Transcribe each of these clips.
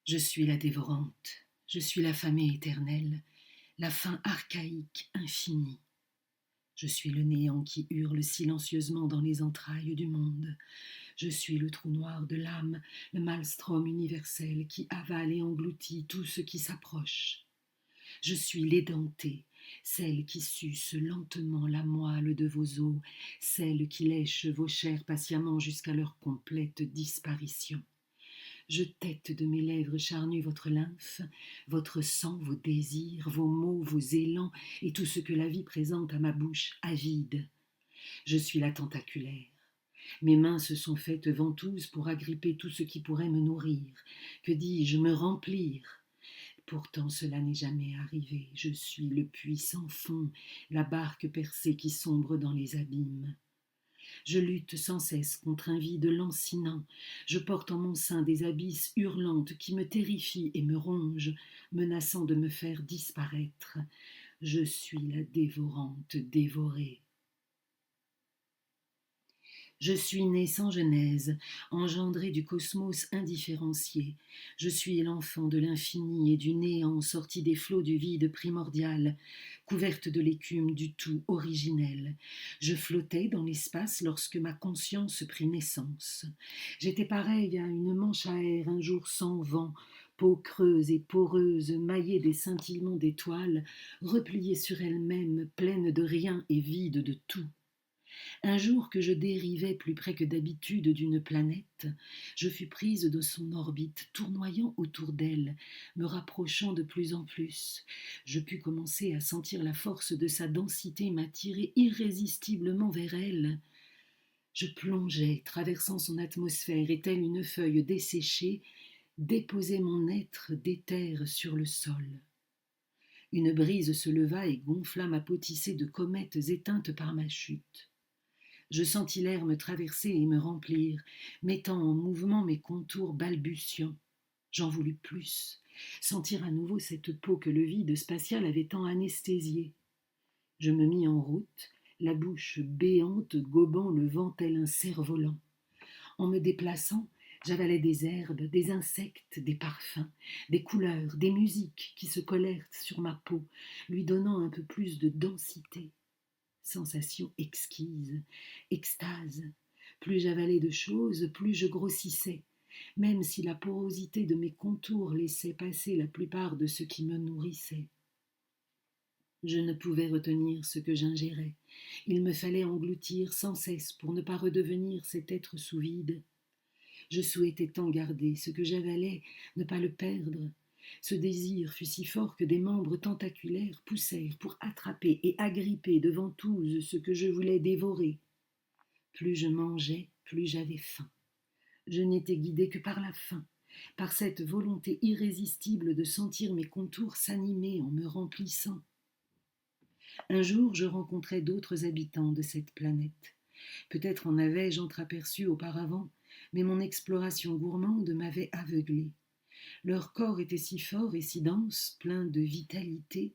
Je suis la dévorante, je suis l'affamée éternelle, la faim archaïque infinie. Je suis le néant qui hurle silencieusement dans les entrailles du monde. Je suis le trou noir de l'âme, le maelstrom universel qui avale et engloutit tout ce qui s'approche. Je suis l'édentée, celle qui suce lentement la moelle de vos os, celle qui lèche vos chairs patiemment jusqu'à leur complète disparition. Je tette de mes lèvres charnues votre lymphe, votre sang, vos désirs, vos mots, vos élans et tout ce que la vie présente à ma bouche avide. Je suis la tentaculaire. Mes mains se sont faites ventouses pour agripper tout ce qui pourrait me nourrir. Que dis-je, me remplir? Pourtant cela n'est jamais arrivé. Je suis le puits sans fond, la barque percée qui sombre dans les abîmes. Je lutte sans cesse contre un vide lancinant. Je porte en mon sein des abysses hurlantes qui me terrifient et me rongent, menaçant de me faire disparaître. Je suis la dévorante dévorée. Je suis né sans genèse, engendré du cosmos indifférencié. Je suis l'enfant de l'infini et du néant sorti des flots du vide primordial, couverte de l'écume du tout originel. Je flottais dans l'espace lorsque ma conscience prit naissance. J'étais pareille à une manche à air un jour sans vent, peau creuse et poreuse, maillée des scintillements d'étoiles, repliée sur elle-même, pleine de rien et vide de tout. Un jour que je dérivais plus près que d'habitude d'une planète, je fus prise de son orbite, tournoyant autour d'elle, me rapprochant de plus en plus. Je pus commencer à sentir la force de sa densité m'attirer irrésistiblement vers elle. Je plongeais, traversant son atmosphère, et telle une feuille desséchée, déposais mon être d'éther sur le sol. Une brise se leva et gonfla ma peau tissée de comètes éteintes par ma chute. Je sentis l'air me traverser et me remplir, mettant en mouvement mes contours balbutiants. J'en voulus plus, sentir à nouveau cette peau que le vide spatial avait tant anesthésiée. Je me mis en route, la bouche béante gobant le vent tel un cerf-volant. En me déplaçant, j'avalais des herbes, des insectes, des parfums, des couleurs, des musiques qui se collèrent sur ma peau, lui donnant un peu plus de densité. Sensation exquise, extase. Plus j'avalais de choses, plus je grossissais, même si la porosité de mes contours laissait passer la plupart de ce qui me nourrissait. Je ne pouvais retenir ce que j'ingérais. Il me fallait engloutir sans cesse pour ne pas redevenir cet être sous vide. Je souhaitais tant garder ce que j'avalais, ne pas le perdre. Ce désir fut si fort que des membres tentaculaires poussèrent pour attraper et agripper de ventouses ce que je voulais dévorer. Plus je mangeais, plus j'avais faim. Je n'étais guidée que par la faim, par cette volonté irrésistible de sentir mes contours s'animer en me remplissant. Un jour, je rencontrai d'autres habitants de cette planète. Peut-être en avais-je entreaperçu auparavant, mais mon exploration gourmande m'avait aveuglée. Leur corps était si fort et si dense, plein de vitalité.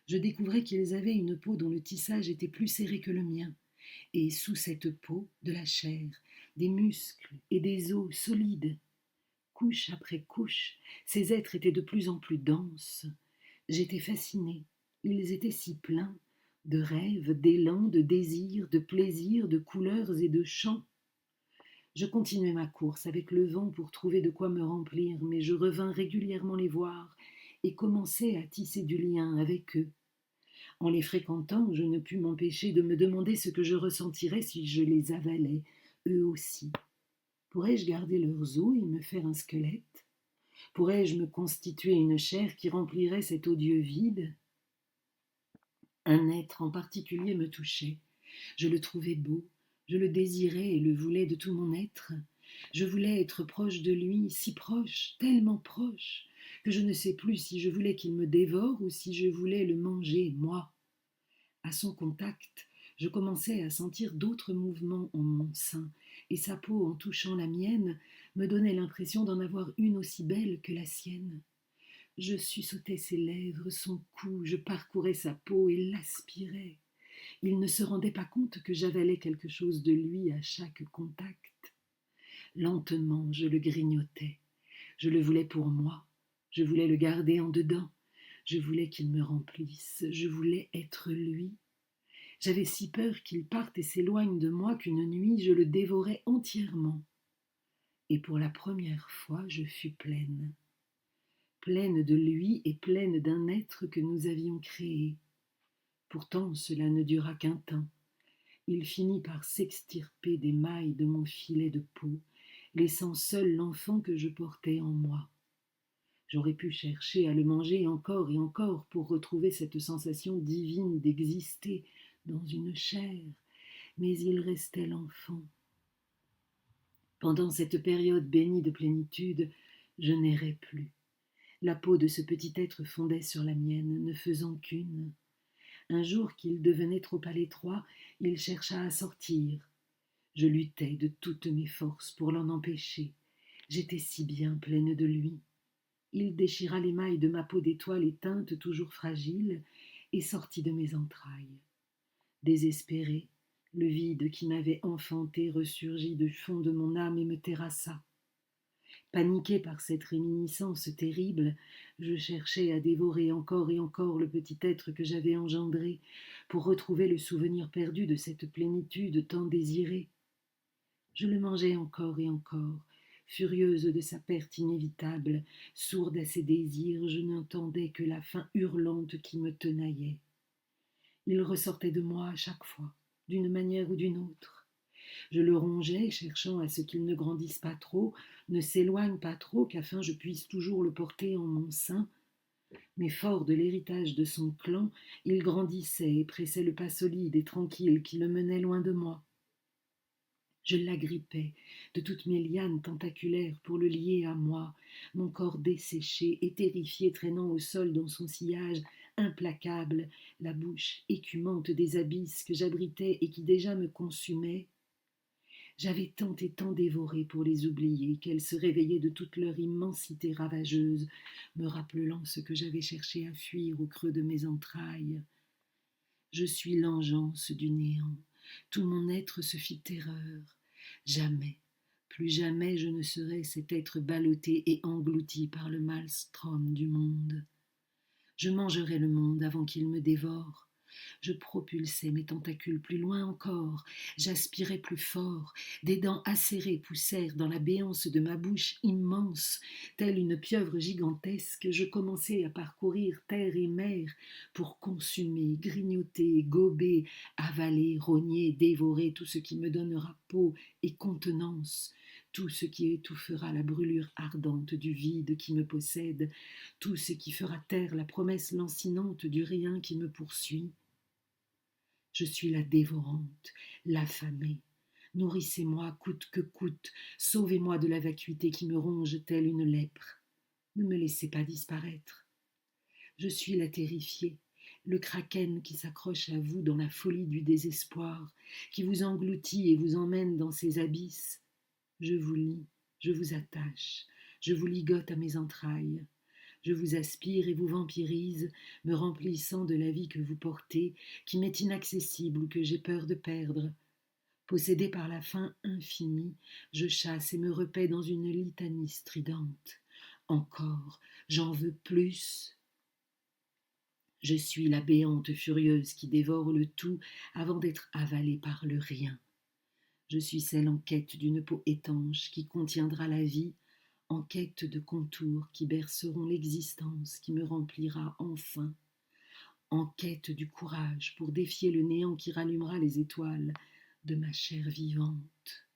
Je découvrais qu'ils avaient une peau dont le tissage était plus serré que le mien, et sous cette peau, de la chair, des muscles et des os solides. Couche après couche, ces êtres étaient de plus en plus denses. J'étais fascinée. Ils étaient si pleins de rêves, d'élan, de désirs, de plaisirs, de couleurs et de chants. Je continuai ma course avec le vent pour trouver de quoi me remplir, mais je revins régulièrement les voir et commençai à tisser du lien avec eux. En les fréquentant, je ne pus m'empêcher de me demander ce que je ressentirais si je les avalais, eux aussi. Pourrais-je garder leurs os et me faire un squelette? Pourrais-je me constituer une chair qui remplirait cet odieux vide? Un être en particulier me touchait. Je le trouvais beau, je le désirais et le voulais de tout mon être. Je voulais être proche de lui, si proche, tellement proche, que je ne sais plus si je voulais qu'il me dévore ou si je voulais le manger, moi. À son contact, je commençais à sentir d'autres mouvements en mon sein, et sa peau, en touchant la mienne, me donnait l'impression d'en avoir une aussi belle que la sienne. Je suçotais ses lèvres, son cou, je parcourais sa peau et l'aspirais. Il ne se rendait pas compte que j'avalais quelque chose de lui à chaque contact. Lentement, je le grignotais. Je le voulais pour moi, je voulais le garder en dedans, je voulais qu'il me remplisse, je voulais être lui. J'avais si peur qu'il parte et s'éloigne de moi qu'une nuit je le dévorais entièrement. Et pour la première fois, je fus pleine, pleine de lui et pleine d'un être que nous avions créé. Pourtant, cela ne dura qu'un temps. Il finit par s'extirper des mailles de mon filet de peau, laissant seul l'enfant que je portais en moi. J'aurais pu chercher à le manger encore et encore pour retrouver cette sensation divine d'exister dans une chair, mais il restait l'enfant. Pendant cette période bénie de plénitude, je n'errais plus. La peau de ce petit être fondait sur la mienne, ne faisant qu'une. Un jour qu'il devenait trop à l'étroit, il chercha à sortir. Je luttai de toutes mes forces pour l'en empêcher. J'étais si bien pleine de lui. Il déchira l'émail de ma peau d'étoile éteinte, toujours fragile, et sortit de mes entrailles. Désespéré, le vide qui m'avait enfanté ressurgit du fond de mon âme et me terrassa. Paniqué par cette réminiscence terrible, je cherchais à dévorer encore et encore le petit être que j'avais engendré pour retrouver le souvenir perdu de cette plénitude tant désirée. Je le mangeais encore et encore, furieuse de sa perte inévitable, sourde à ses désirs, je n'entendais que la faim hurlante qui me tenaillait. Il ressortait de moi à chaque fois, d'une manière ou d'une autre. Je le rongeais, cherchant à ce qu'il ne grandisse pas trop, ne s'éloigne pas trop, qu'afin je puisse toujours le porter en mon sein. Mais fort de l'héritage de son clan, il grandissait et pressait le pas solide et tranquille qui le menait loin de moi. Je l'agrippais de toutes mes lianes tentaculaires pour le lier à moi, mon corps desséché et terrifié traînant au sol dans son sillage implacable, la bouche écumante des abysses que j'abritais et qui déjà me consumaient. J'avais tant et tant dévoré pour les oublier qu'elles se réveillaient de toute leur immensité ravageuse, me rappelant ce que j'avais cherché à fuir au creux de mes entrailles. Je suis l'engeance du néant. Tout mon être se fit terreur. Jamais, plus jamais je ne serai cet être ballotté et englouti par le maelstrom du monde. Je mangerai le monde avant qu'il me dévore. Je propulsai mes tentacules plus loin encore, j'aspirai plus fort, des dents acérées poussèrent dans la béance de ma bouche immense, telle une pieuvre gigantesque, je commençai à parcourir terre et mer pour consumer, grignoter, gober, avaler, rogner, dévorer tout ce qui me donnera peau et contenance, tout ce qui étouffera la brûlure ardente du vide qui me possède, tout ce qui fera taire la promesse lancinante du rien qui me poursuit. Je suis la dévorante, l'affamée. Nourrissez-moi coûte que coûte, sauvez-moi de la vacuité qui me ronge telle une lèpre. Ne me laissez pas disparaître. Je suis la terrifiée, le kraken qui s'accroche à vous dans la folie du désespoir, qui vous engloutit et vous emmène dans ses abysses. Je vous lie, je vous attache, je vous ligote à mes entrailles. Je vous aspire et vous vampirise, me remplissant de la vie que vous portez, qui m'est inaccessible ou que j'ai peur de perdre. Possédé par la faim infinie, je chasse et me repais dans une litanie stridente. Encore, j'en veux plus. Je suis la béante furieuse qui dévore le tout avant d'être avalée par le rien. Je suis celle en quête d'une peau étanche qui contiendra la vie, en quête de contours qui berceront l'existence qui me remplira enfin, en quête du courage pour défier le néant qui rallumera les étoiles de ma chair vivante.